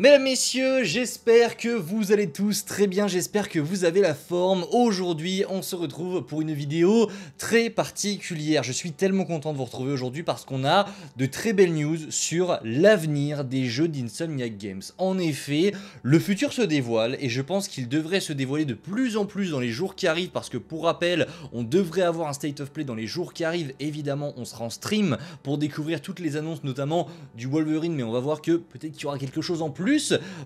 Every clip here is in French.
Mesdames, messieurs, j'espère que vous allez tous très bien, j'espère que vous avez la forme. Aujourd'hui, on se retrouve pour une vidéo très particulière. Je suis tellement content de vous retrouver aujourd'hui parce qu'on a de très belles news sur l'avenir des jeux d'Insomniac Games. En effet, le futur se dévoile et je pense qu'il devrait se dévoiler de plus en plus dans les jours qui arrivent parce que pour rappel, on devrait avoir un State of Play dans les jours qui arrivent. Évidemment, on sera en stream pour découvrir toutes les annonces, notamment du Wolverine, mais on va voir que peut-être qu'il y aura quelque chose en plus.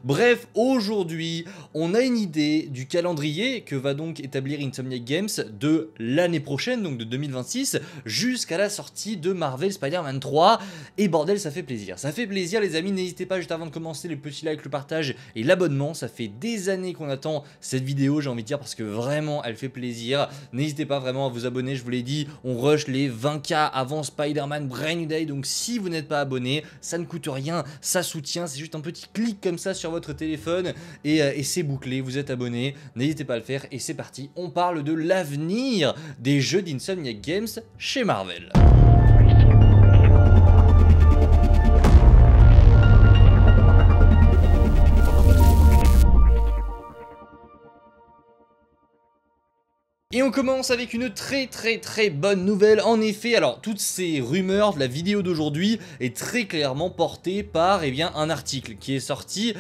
Bref, aujourd'hui, on a une idée du calendrier que va donc établir Insomniac Games de l'année prochaine, donc de 2026, jusqu'à la sortie de Marvel Spider-Man 3. Et bordel, ça fait plaisir. Ça fait plaisir, les amis. N'hésitez pas, juste avant de commencer, les petits likes, le partage et l'abonnement. Ça fait des années qu'on attend cette vidéo, j'ai envie de dire, parce que vraiment, elle fait plaisir. N'hésitez pas vraiment à vous abonner, je vous l'ai dit, on rush les 20K avant Spider-Man Brand New Day. Donc si vous n'êtes pas abonné, ça ne coûte rien, ça soutient, c'est juste un petit clic comme ça sur votre téléphone et c'est bouclé, vous êtes abonné, n'hésitez pas à le faire et c'est parti, on parle de l'avenir des jeux d'Insomniac Games chez Marvel. Et on commence avec une très bonne nouvelle. En effet, alors toutes ces rumeurs, la vidéo d'aujourd'hui est très clairement portée par un article qui est sorti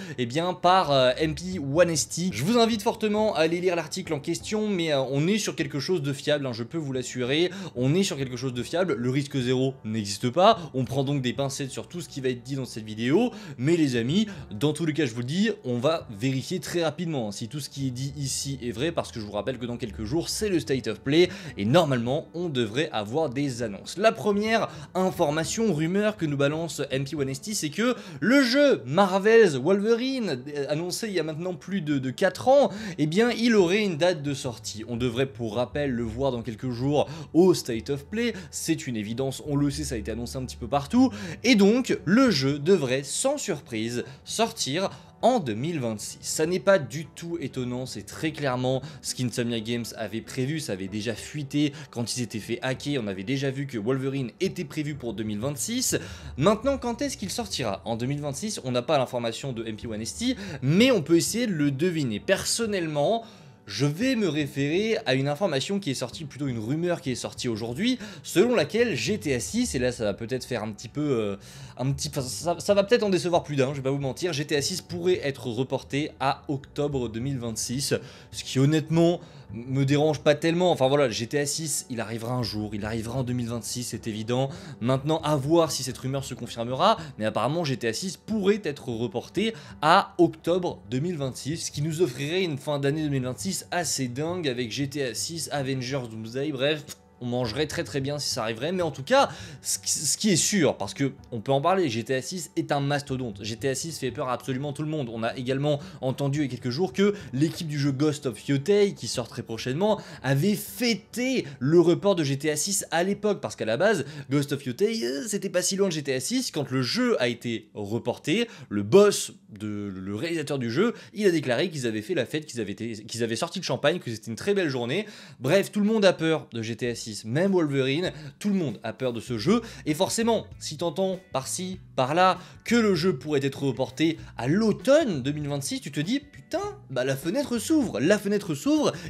par MP1ST. Je vous invite fortement à aller lire l'article en question, mais on est sur quelque chose de fiable, je peux vous l'assurer. On est sur quelque chose de fiable, le risque zéro n'existe pas. On prend donc des pincettes sur tout ce qui va être dit dans cette vidéo, mais les amis, dans tous les cas je vous le dis, on va vérifier très rapidement si tout ce qui est dit ici est vrai, parce que je vous rappelle que dans quelques jours, c'est le State of Play et normalement on devrait avoir des annonces. La première information, rumeur que nous balance MP1ST, c'est que le jeu Marvel's Wolverine, annoncé il y a maintenant plus de 4 ans, il aurait une date de sortie. On devrait pour rappel le voir dans quelques jours au State of Play, c'est une évidence, on le sait, ça a été annoncé un petit peu partout, et donc le jeu devrait sans surprise sortir en 2026. Ça n'est pas du tout étonnant, c'est très clairement ce qu'Insomniac Games avait prévu, ça avait déjà fuité quand ils s'étaient fait hacker, on avait déjà vu que Wolverine était prévu pour 2026. Maintenant, quand est-ce qu'il sortira? En 2026, on n'a pas l'information de MP1ST, mais on peut essayer de le deviner. Personnellement, je vais me référer à une information qui est sortie, plutôt une rumeur qui est sortie aujourd'hui, selon laquelle GTA 6, et là ça va peut-être faire un petit peu, ça va peut-être en décevoir plus d'un, je vais pas vous mentir, GTA 6 pourrait être reporté à octobre 2026, ce qui honnêtement me dérange pas tellement. Enfin voilà, GTA 6 il arrivera un jour, il arrivera en 2026, c'est évident. Maintenant à voir si cette rumeur se confirmera, mais apparemment GTA 6 pourrait être reporté à octobre 2026, ce qui nous offrirait une fin d'année 2026 assez dingue avec GTA 6, Avengers Doomsday, bref. On mangerait très bien si ça arriverait, mais en tout cas, ce qui est sûr, parce que on peut en parler, GTA 6 est un mastodonte. GTA 6 fait peur à absolument tout le monde. On a également entendu il y a quelques jours que l'équipe du jeu Ghost of Yotei, qui sort très prochainement, avait fêté le report de GTA 6 à l'époque, parce qu'à la base, Ghost of Yotei, c'était pas si loin de GTA 6. Quand le jeu a été reporté, le boss, le réalisateur du jeu, il a déclaré qu'ils avaient fait la fête, qu'ils avaient sorti le champagne, que c'était une très belle journée. Bref, tout le monde a peur de GTA 6. Même Wolverine, tout le monde a peur de ce jeu, et forcément, si t'entends par-ci, par-là, que le jeu pourrait être reporté à l'automne 2026, tu te dis, putain, bah la fenêtre s'ouvre,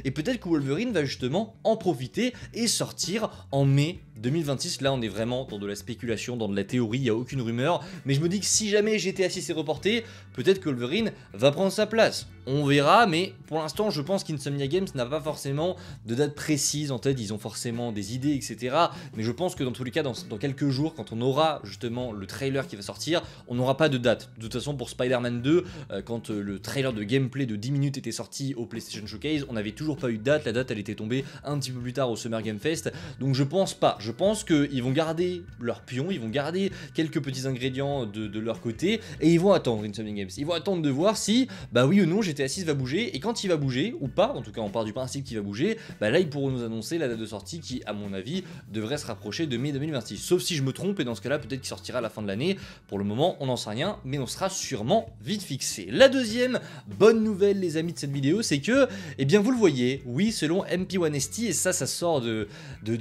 et peut-être que Wolverine va justement en profiter et sortir en mai 2026, là on est vraiment dans de la spéculation, dans de la théorie, il n'y a aucune rumeur, mais je me dis que si jamais GTA 6 est reporté, peut-être que Wolverine va prendre sa place. On verra, mais pour l'instant je pense qu'Insomniac Games n'a pas forcément de date précise en tête, ils ont forcément des idées, etc. Mais je pense que dans tous les cas, dans quelques jours, quand on aura justement le trailer qui va sortir, on n'aura pas de date. De toute façon, pour Spider-Man 2, quand le trailer de gameplay de 10 minutes était sorti au PlayStation Showcase, on n'avait toujours pas eu de date, la date elle était tombée un petit peu plus tard au Summer Game Fest, donc je pense pas. Je pense qu'ils vont garder leur pion, ils vont garder quelques petits ingrédients de leur côté, et ils vont attendre Insomniac Games. Ils vont attendre de voir si, bah oui ou non, GTA 6 va bouger, et quand il va bouger, ou pas, en tout cas on part du principe qu'il va bouger, bah là ils pourront nous annoncer la date de sortie qui, à mon avis, devrait se rapprocher de mai 2026. Sauf si je me trompe, et dans ce cas-là, peut-être qu'il sortira à la fin de l'année. Pour le moment, on n'en sait rien, mais on sera sûrement vite fixé. La deuxième bonne nouvelle, les amis, de cette vidéo, c'est que, vous le voyez, oui, selon MP1ST, et ça sort de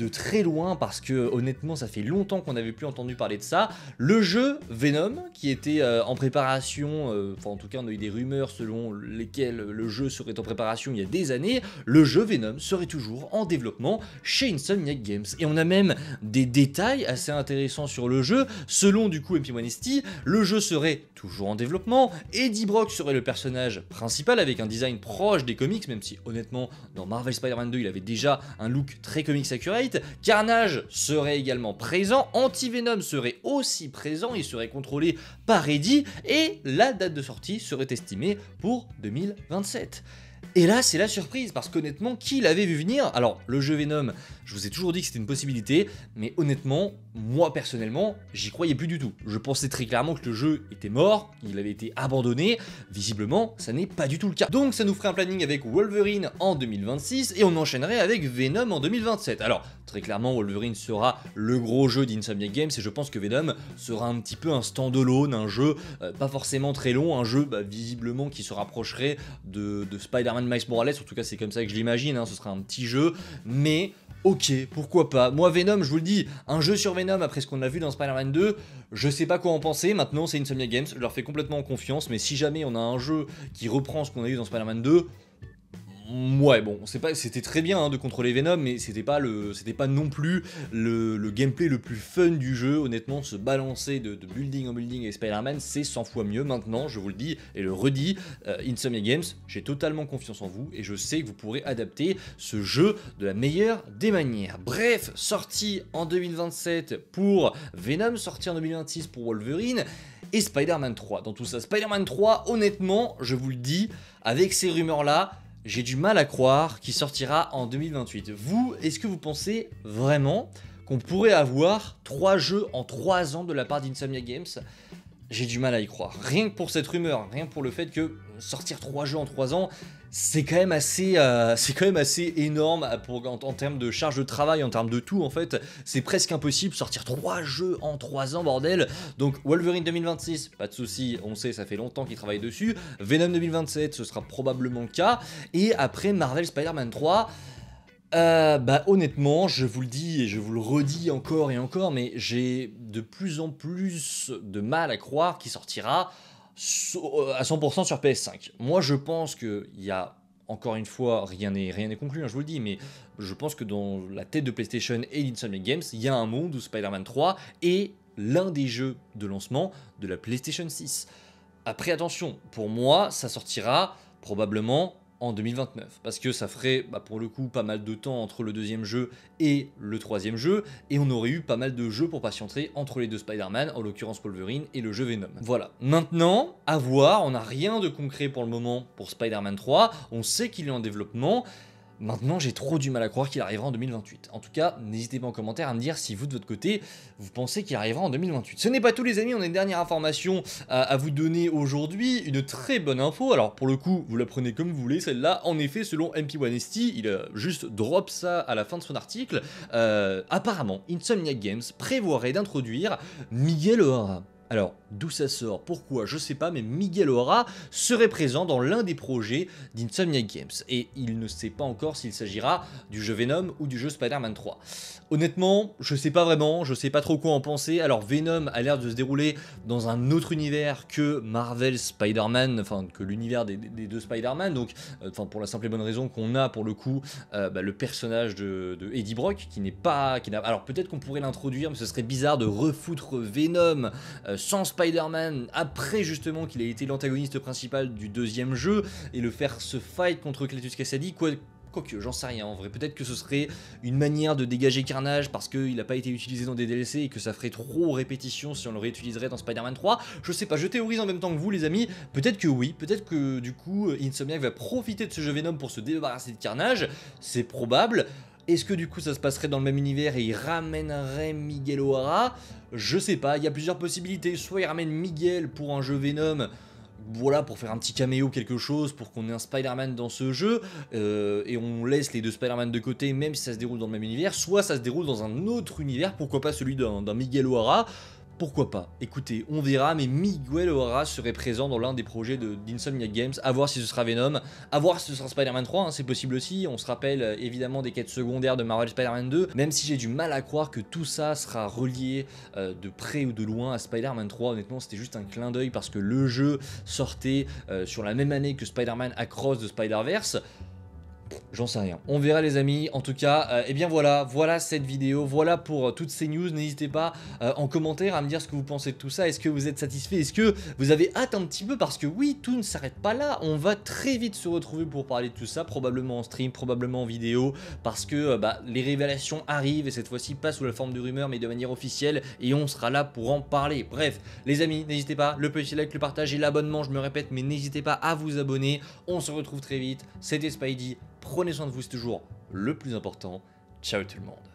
très loin, parce parce que honnêtement ça fait longtemps qu'on n'avait plus entendu parler de ça. Le jeu Venom qui était en préparation, enfin en tout cas on a eu des rumeurs selon lesquelles le jeu serait en préparation il y a des années, le jeu Venom serait toujours en développement chez Insomniac Games. Et on a même des détails assez intéressants sur le jeu. Selon du coup MP1ST, le jeu serait toujours en développement, Eddie Brock serait le personnage principal avec un design proche des comics, même si honnêtement dans Marvel Spider-Man 2 il avait déjà un look très comics accurate. Carnage serait également présent, Anti-Venom serait aussi présent, il serait contrôlé par Eddie et la date de sortie serait estimée pour 2027. Et là, c'est la surprise, parce qu'honnêtement, qui l'avait vu venir? Alors, le jeu Venom, je vous ai toujours dit que c'était une possibilité, mais honnêtement, moi personnellement, j'y croyais plus du tout. Je pensais très clairement que le jeu était mort, il avait été abandonné. Visiblement, ça n'est pas du tout le cas. Donc, ça nous ferait un planning avec Wolverine en 2026, et on enchaînerait avec Venom en 2027. Alors, très clairement, Wolverine sera le gros jeu d'Insomniac Games, et je pense que Venom sera un petit peu un stand-alone, un jeu pas forcément très long, un jeu visiblement qui se rapprocherait de Spider-Man Miles Morales, en tout cas c'est comme ça que je l'imagine, hein, ce sera un petit jeu, mais ok, pourquoi pas. Moi Venom, je vous le dis, un jeu sur Venom après ce qu'on a vu dans Spider-Man 2, je sais pas quoi en penser, maintenant c'est Insomniac Games, je leur fais complètement confiance, mais si jamais on a un jeu qui reprend ce qu'on a eu dans Spider-Man 2, ouais, bon, c'était très bien hein, de contrôler Venom, mais c'était pas non plus le gameplay le plus fun du jeu. Honnêtement, se balancer de building en building avec Spider-Man, c'est 100 fois mieux. Maintenant, je vous le dis et le redis, Insomniac Games, j'ai totalement confiance en vous et je sais que vous pourrez adapter ce jeu de la meilleure des manières. Bref, sorti en 2027 pour Venom, sorti en 2026 pour Wolverine et Spider-Man 3. Dans tout ça, Spider-Man 3, honnêtement, je vous le dis, avec ces rumeurs-là, j'ai du mal à croire qu'il sortira en 2028. Vous, est-ce que vous pensez vraiment qu'on pourrait avoir 3 jeux en 3 ans de la part d'Insomniac Games? J'ai du mal à y croire. Rien que pour cette rumeur, rien que pour le fait que sortir 3 jeux en 3 ans, c'est quand même assez énorme en termes de charge de travail, en termes de tout en fait. C'est presque impossible, sortir 3 jeux en 3 ans, bordel. Donc Wolverine 2026, pas de souci, on sait, ça fait longtemps qu'ils travaillent dessus. Venom 2027, ce sera probablement le cas. Et après Marvel Spider-Man 3... honnêtement, je vous le dis et je vous le redis encore et encore, mais j'ai de plus en plus de mal à croire qu'il sortira à 100% sur PS5. Moi, je pense qu'il y a, encore une fois, rien n'est conclu, hein, je vous le dis, mais je pense que dans la tête de PlayStation et d'Insomniac Games, il y a un monde où Spider-Man 3 est l'un des jeux de lancement de la PlayStation 6. Après, attention, pour moi, ça sortira probablement en 2029, parce que ça ferait pour le coup pas mal de temps entre le deuxième jeu et le troisième jeu, et on aurait eu pas mal de jeux pour patienter entre les deux Spider-Man, en l'occurrence Wolverine et le jeu Venom. Voilà, maintenant, à voir, on n'a rien de concret pour le moment pour Spider-Man 3, on sait qu'il est en développement. Maintenant, j'ai trop du mal à croire qu'il arrivera en 2028. En tout cas, n'hésitez pas en commentaire à me dire si vous, de votre côté, vous pensez qu'il arrivera en 2028. Ce n'est pas tout, les amis, on a une dernière information à vous donner aujourd'hui, une très bonne info. Alors, pour le coup, vous la prenez comme vous voulez, celle-là. En effet, selon MP1ST, il a juste drop ça à la fin de son article. Apparemment, Insomniac Games prévoirait d'introduire Miguel O'Hara. Alors, d'où ça sort, pourquoi, je sais pas, mais Miguel O'Hara serait présent dans l'un des projets d'Insomniac Games. Et il ne sait pas encore s'il s'agira du jeu Venom ou du jeu Spider-Man 3. Honnêtement, je sais pas vraiment, je sais pas trop quoi en penser. Alors, Venom a l'air de se dérouler dans un autre univers que Marvel Spider-Man, enfin, que l'univers des deux Spider-Man. Donc, pour la simple et bonne raison qu'on a, pour le coup, le personnage de Eddie Brock, alors, peut-être qu'on pourrait l'introduire, mais ce serait bizarre de refoutre Venom sans Spider-Man, après justement qu'il ait été l'antagoniste principal du deuxième jeu, et le faire se fight contre Cletus Kasady, quoique, j'en sais rien en vrai, peut-être que ce serait une manière de dégager Carnage parce qu'il n'a pas été utilisé dans des DLC et que ça ferait trop répétition si on le réutiliserait dans Spider-Man 3, je sais pas, je théorise en même temps que vous les amis, peut-être que oui, peut-être que du coup Insomniac va profiter de ce jeu Venom pour se débarrasser de Carnage, c'est probable. Est-ce que du coup ça se passerait dans le même univers et il ramènerait Miguel O'Hara? Je sais pas, il y a plusieurs possibilités, soit il ramène Miguel pour un jeu Venom, voilà, pour faire un petit caméo, quelque chose, pour qu'on ait un Spider-Man dans ce jeu, et on laisse les deux Spider-Man de côté, même si ça se déroule dans le même univers, soit ça se déroule dans un autre univers, pourquoi pas celui d'un Miguel O'Hara. Pourquoi pas? Écoutez, on verra, mais Miguel O'Hara serait présent dans l'un des projets d'Insomniac Games, à voir si ce sera Venom, à voir si ce sera Spider-Man 3, hein, c'est possible aussi, on se rappelle évidemment des quêtes secondaires de Marvel Spider-Man 2, même si j'ai du mal à croire que tout ça sera relié de près ou de loin à Spider-Man 3, honnêtement c'était juste un clin d'œil parce que le jeu sortait sur la même année que Spider-Man Across the Spider-Verse. J'en sais rien. On verra les amis. En tout cas, et bien voilà cette vidéo. Voilà pour toutes ces news. N'hésitez pas en commentaire à me dire ce que vous pensez de tout ça. Est-ce que vous êtes satisfait? Est-ce que vous avez hâte un petit peu? Parce que oui, tout ne s'arrête pas là. On va très vite se retrouver pour parler de tout ça. Probablement en stream, probablement en vidéo. Parce que les révélations arrivent. Et cette fois-ci pas sous la forme de rumeurs, mais de manière officielle. Et on sera là pour en parler. Bref, les amis, n'hésitez pas. Le petit like, le partage et l'abonnement. Je me répète, mais n'hésitez pas à vous abonner. On se retrouve très vite. C'était Spidey. Prenez soin de vous, c'est toujours le plus important. Ciao tout le monde.